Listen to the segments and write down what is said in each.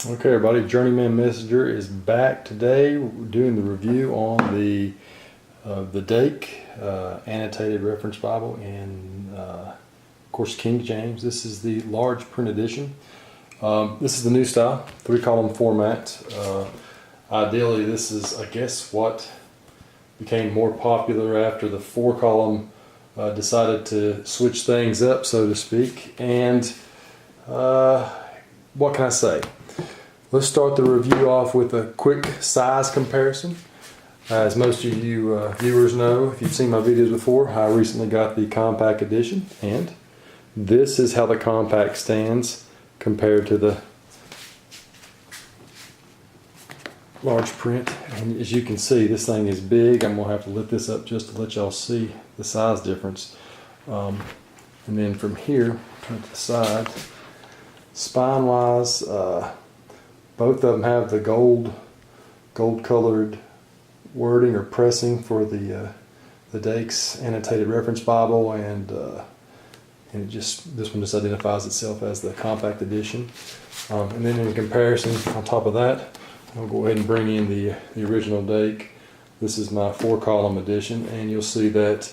Okay, everybody, Journeyman Messenger is back today. We're doing the review on the Dake Annotated Reference Bible in, of course, King James. This is the large print edition. This is the new style, 3-column format. Ideally, this is, I guess, what became more popular after the 4-column decided to switch things up, so to speak. And what can I say? Let's start the review off with a quick size comparison. As most of you viewers know, if you've seen my videos before, I recently got the compact edition, and this is how the compact stands compared to the large print. And as you can see, this thing is big. I'm going to have to lift this up just to let y'all see the size difference. And then from here, turn to the side, spine wise, both of them have the gold colored wording or pressing for the Dake's Annotated Reference Bible, and this one just identifies itself as the compact edition. And then in comparison, on top of that, I'll go ahead and bring in the original Dake. This is my 4-column edition, and you'll see that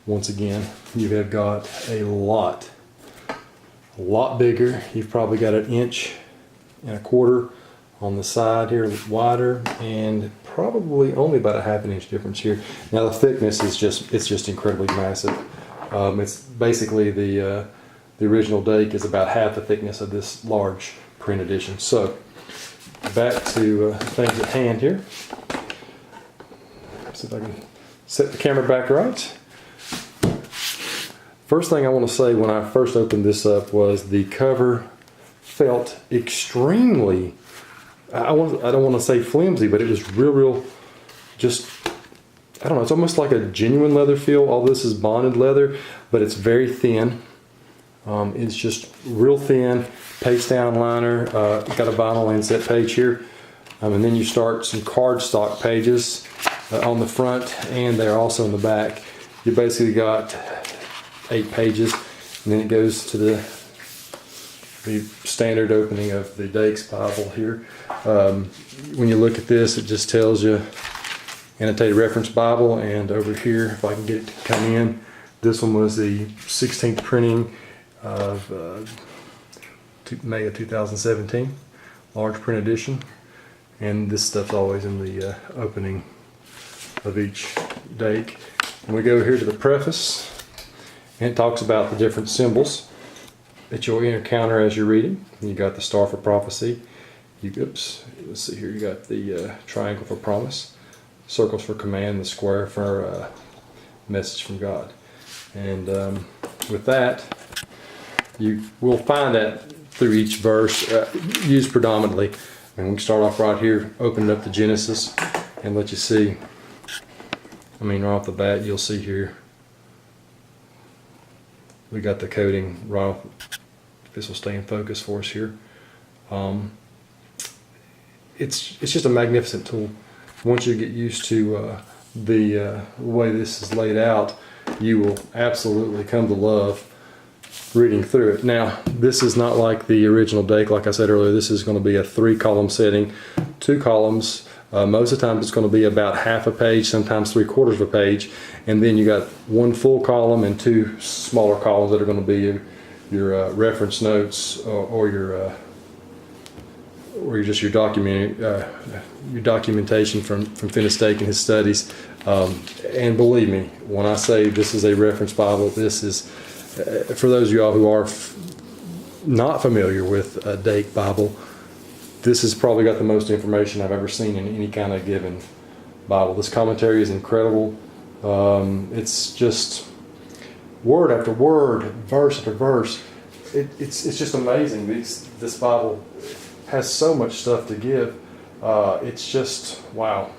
once again you have got a lot bigger. You've probably got 1.25 inches on the side here, wider, and probably only about a 1/2 inch difference here. Now the thickness is just incredibly massive. It's basically the original Dake is about half the thickness of this large print edition. So back to things at hand here. See if I can set the camera back right. First thing I want to say when I first opened this up was the cover felt extremely, I don't want to say flimsy, but it was real, just, I don't know, it's almost like a genuine leather feel. All this is bonded leather, but it's very thin. It's just real thin, paste down liner, got a vinyl inset page here. And then you start some cardstock pages on the front, and they're also in the back. You basically got 8 pages, and then it goes to the standard opening of the Dake's Bible here. When you look at this, it just tells you Annotated Reference Bible, and over here, if I can get it to come in, this one was the 16th printing of May of 2017, large print edition, and this stuff's always in the opening of each Dake. And we go here to the preface, and it talks about the different symbols that you'll encounter as you're reading. You got the star for prophecy. Let's see here. You got the triangle for promise, circles for command, the square for message from God. And with that, you will find that through each verse used predominantly. And we can start off right here, opening up the Genesis, and let you see. I mean, right off the bat, you'll see here. We got the coding right off. This will stay in focus for us here. It's just a magnificent tool. Once you get used to the way this is laid out, you will absolutely come to love reading through it. Now, this is not like the original Dake. Like I said earlier, this is going to be a 3-column setting, 2 columns. Most of the time it's going to be about 1/2 a page, sometimes 3/4 of a page, and then you got 1 full column and 2 smaller columns that are going to be your reference notes or your documentation from Finis Dake and his studies. And believe me, when I say this is a reference Bible, this is for those of y'all who are not familiar with a Dake Bible. This has probably got the most information I've ever seen in any kind of given Bible. This commentary is incredible. It's just word after word, verse after verse. It's just amazing. This Bible has so much stuff to give. It's just wow.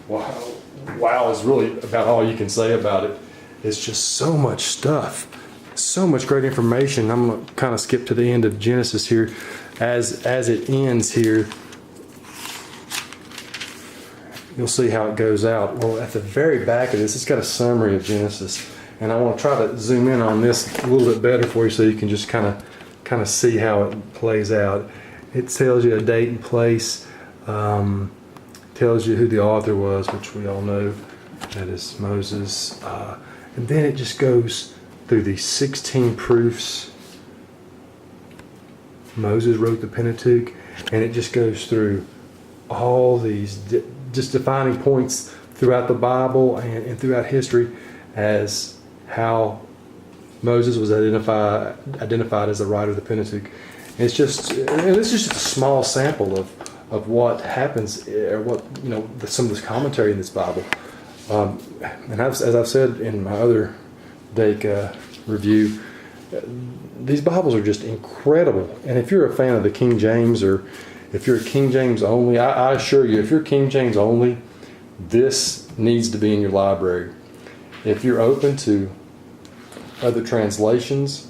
Wow is really about all you can say about it. It's just so much stuff, so much great information. I'm going to kind of skip to the end of Genesis here. As it ends here, you'll see how it goes out. Well, at the very back of this, it's got a summary of Genesis, and I want to try to zoom in on this a little bit better for you so you can just kind of see how it plays out. It tells you a date and place, tells you who the author was, which we all know, that is Moses. And then it just goes through these 16 proofs. Moses wrote the Pentateuch, and it just goes through all these just defining points throughout the Bible and throughout history as how Moses was identified as the writer of the Pentateuch. And it's just a small sample of what happens, or what, you know, some of this commentary in this Bible. And as I've said in my other Dake review, these Bibles are just incredible. And if you're a fan of the King James, or if you're a King James only, I assure you, if you're King James only, this needs to be in your library. If you're open to other translations,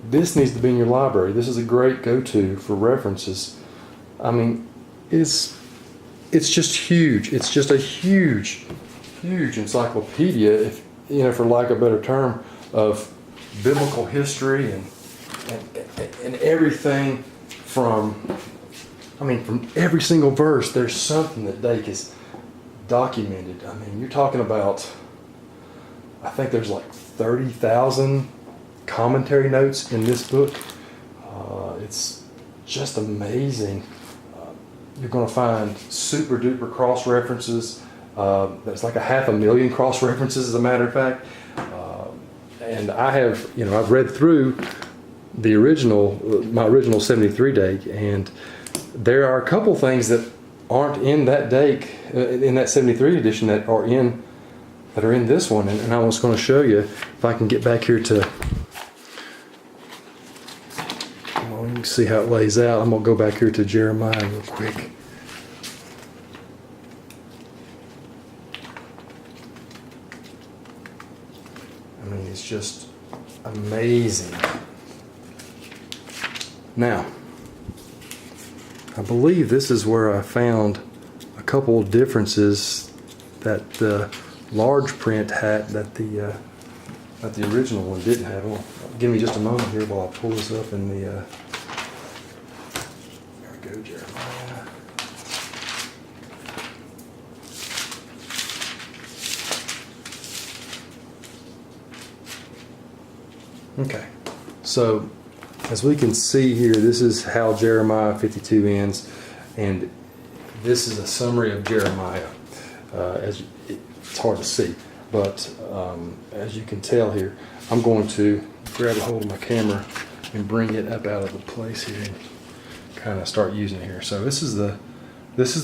this needs to be in your library. This is a great go-to for references. I mean, it's just huge. It's just a huge encyclopedia, if you know, for lack of a better term, of biblical history and everything from every single verse. There's something that Dake has documented. I mean, you're talking about, I think there's like 30,000 commentary notes in this book. It's just amazing. You're going to find super duper cross references. There's like 500,000 cross references, as a matter of fact. And I have, I've read through my original 73 Dake, and there are a couple things that aren't in that Dake, in that 73 edition, that are in this one. And I was going to show you, if I can get back here to, you can see how it lays out. I'm going to go back here to Jeremiah real quick. I mean, it's just amazing. Now, I believe this is where I found a couple of differences that the large print had that the original one didn't have. Well, give me just a moment here while I pull this up in the. There we go, Jeremiah. Okay, so as we can see here, this is how Jeremiah 52 ends, and this is a summary of Jeremiah. It's hard to see, but as you can tell here, I'm going to grab a hold of my camera and bring it up out of the place here and kind of start using it here. So this is the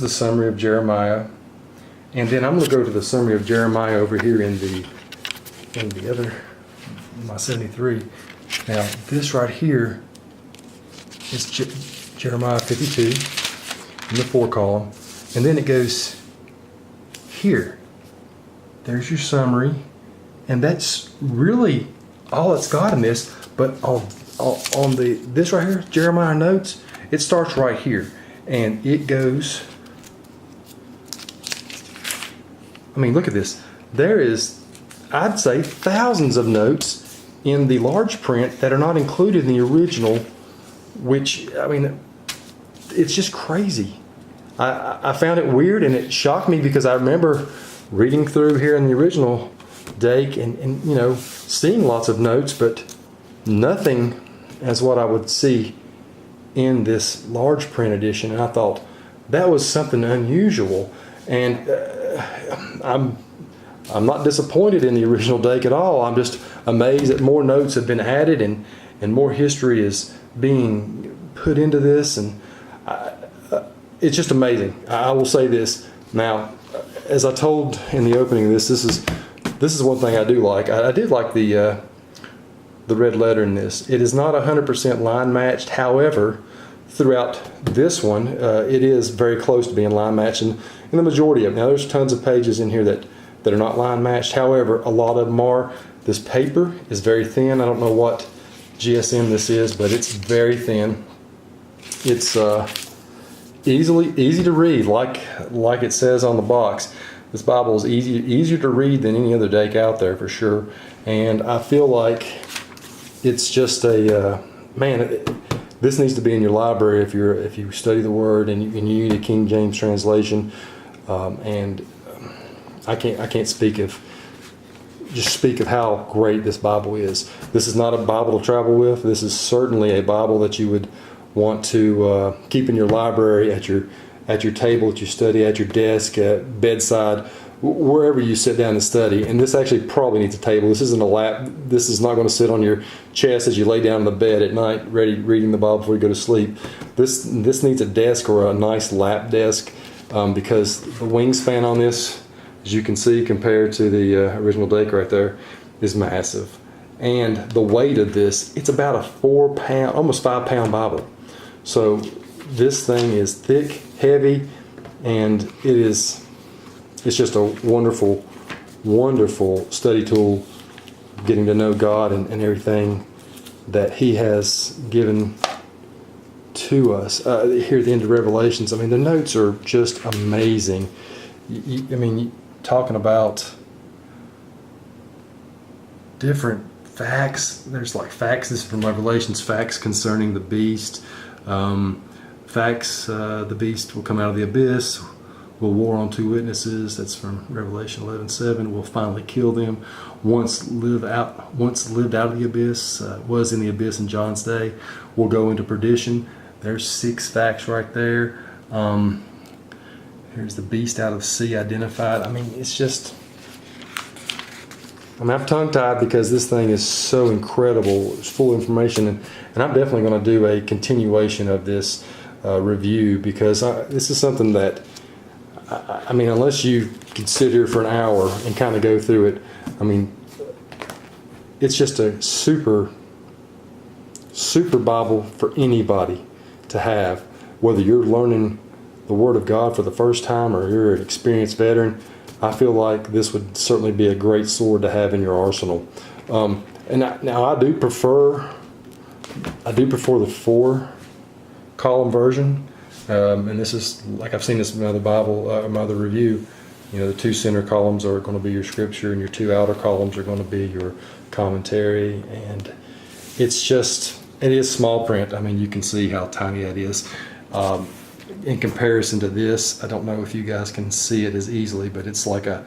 summary of Jeremiah, and then I'm going to go to the summary of Jeremiah over here in the other, my 73. Now this right here is Jeremiah 52 in the 4 column, and then it goes here. There's your summary, and that's really all it's got in this. But on this right here, Jeremiah notes, it starts right here, and it goes. I mean, look at this. There is, I'd say, thousands of notes in the large print that are not included in the original, which, I mean, it's just crazy. I found it weird, and it shocked me, because I remember reading through here in the original Dake and seeing lots of notes, but nothing as what I would see in this large print edition. And I thought that was something unusual, and I'm not disappointed in the original Dake at all. I'm just amazed that more notes have been added and more history is being put into this, and it's just amazing. I will say this now, as I told in the opening of this is one thing I do like. I did like the red letter in this. It is not 100% line matched. However, throughout this one, it is very close to being line matched in the majority of them. Now, there's tons of pages in here that are not line matched. However, a lot of them are. This paper is very thin. I don't know what GSM this is, but it's very thin. It's easy to read, like it says on the box. This Bible is easier to read than any other Dake out there, for sure. And I feel like it's just a man. this needs to be in your library if you study the Word and you need a King James translation. I can't speak of how great this Bible is. This is not a Bible to travel with. This is certainly a Bible that you would want to keep in your library, at your table, at your study, at your desk, at bedside, wherever you sit down to study. And this actually probably needs a table. This isn't a lap. This is not going to sit on your chest as you lay down in the bed at night, reading the Bible before you go to sleep. This needs a desk or a nice lap desk, because the wingspan on this, as you can see, compared to the original Dake right there, is massive. And the weight of this, it's about a 4 pound, almost 5 pound Bible. So this thing is thick, heavy, and it's just a wonderful, wonderful study tool, getting to know God and everything that He has given to us. Here at the end of Revelations, I mean, the notes are just amazing. Talking about different facts. There's like facts. This is from Revelations. Facts concerning the beast. Facts. The beast will come out of the abyss. Will war on 2 witnesses. That's from Revelation 11:7. Will finally kill them. Once lived out of the abyss. Was in the abyss in John's day. Will go into perdition. There's 6 facts right there. Here's the beast out of sea identified. It's just... I'm tongue-tied because this thing is so incredible. It's full of information. And I'm definitely going to do a continuation of this review, because this is something that, unless you can sit here for an hour and kind of go through it, it's just a super, super Bible for anybody to have, whether you're learning the Word of God for the first time or you're an experienced veteran. I feel like this would certainly be a great sword to have in your arsenal. Now I do prefer the 4-column version, and this is, like, I've seen this in another Bible, another review. The 2 center columns are going to be your scripture, and your 2 outer columns are going to be your commentary. And it is small print. You can see how tiny that is. In comparison to this, I don't know if you guys can see it as easily, but it's like a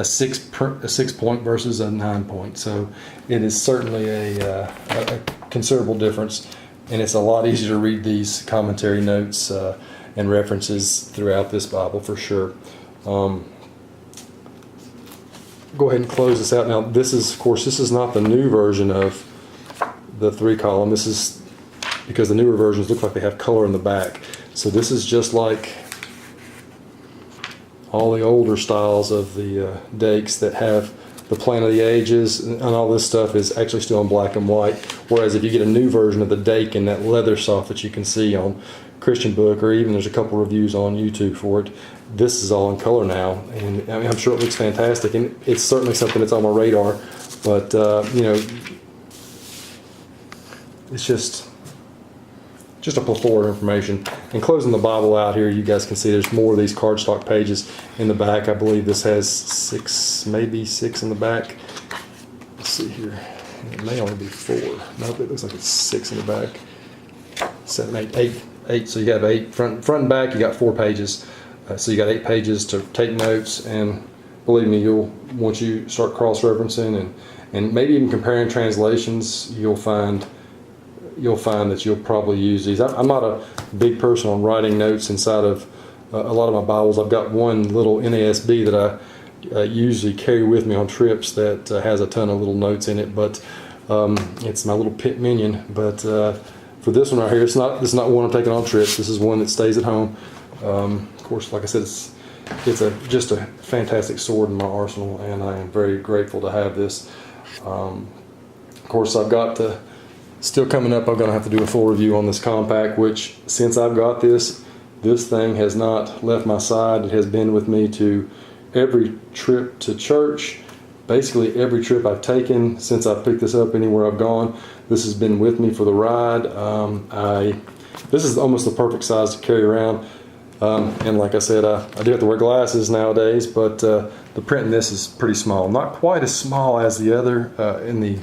6 point versus a 9 point. So it is certainly a considerable difference, and it's a lot easier to read these commentary notes and references throughout this Bible for sure. Go ahead and close this out. Now this is not the new version of the 3-column. This is because the newer versions look like they have color in the back. So this is just like all the older styles of the Dakes that have the Plan of the Ages, and all this stuff is actually still in black and white. Whereas if you get a new version of the Dake in that leather soft that you can see on Christian Book, or even there's a couple reviews on YouTube for it, this is all in color now. And I'm sure it looks fantastic, and it's certainly something that's on my radar. But it's just a plethora of information. And closing the Bible out here, you guys can see there's more of these cardstock pages in the back. I believe this has 6, maybe 6 in the back. Let's see here. It may only be 4. Nope, it looks like it's 6 in the back. 7, 8. So you have 8 front and back. You got 4 pages. So you got 8 pages to take notes. And believe me, once you start cross-referencing and maybe even comparing translations, you'll find that you'll probably use these. I'm not a big person on writing notes inside of a lot of my Bibles. I've got one little NASB that I usually carry with me on trips that has a ton of little notes in it, but it's my little pit minion. But for this one right here, this is not one I'm taking on trips. This is one that stays at home. Of course, like I said, it's just a fantastic sword in my arsenal, and I am very grateful to have this. Of course, I've got still coming up, I'm going to have to do a full review on this compact, which, since I've got this thing has not left my side. It has been with me to every trip to church, basically every trip I've taken since I've picked this up anywhere I've gone. This has been with me for the ride. This is almost the perfect size to carry around. And like I said, I do have to wear glasses nowadays, but the print in this is pretty small. Not quite as small as the other in the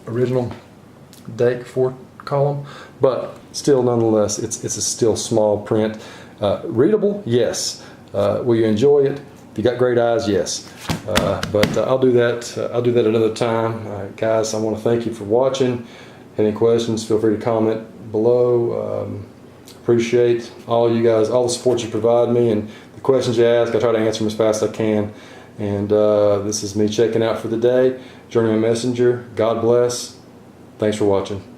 original Dake 4-column, but still nonetheless, it's a still small print. Readable, yes. Will you enjoy it? If you got great eyes, yes. But I'll do that. I'll do that another time, guys. I want to thank you for watching. Any questions? Feel free to comment below. Appreciate all you guys, all the support you provide me, and the questions you ask. I try to answer them as fast as I can. And this is me checking out for the day. Journeyman Messenger. God bless. Thanks for watching.